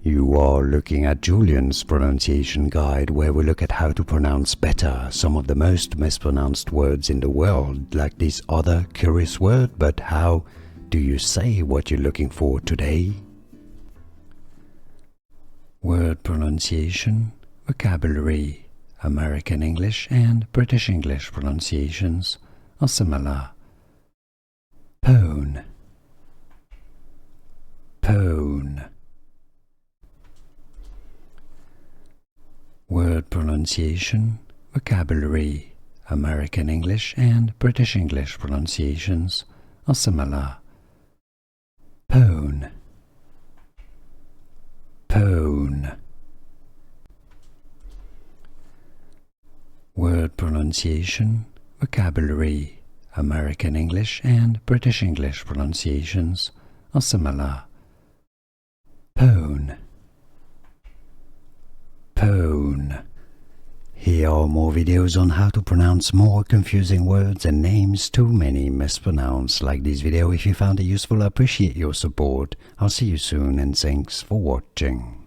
You are looking at Julian's pronunciation guide, where we look at how to pronounce better some of the most mispronounced words in the world, like this other curious word. But how do you say what you're looking for today? Word pronunciation, vocabulary. American English and British English pronunciations are similar. Pone, pone. Word pronunciation, vocabulary. American English and British English pronunciations are similar. Pone, pone. Word pronunciation, vocabulary. American English and British English pronunciations are similar. Pone, pone. Here are more videos on how to pronounce more confusing words and names too many mispronounced. Like this video if you found it useful. I appreciate your support. I'll see you soon and thanks for watching.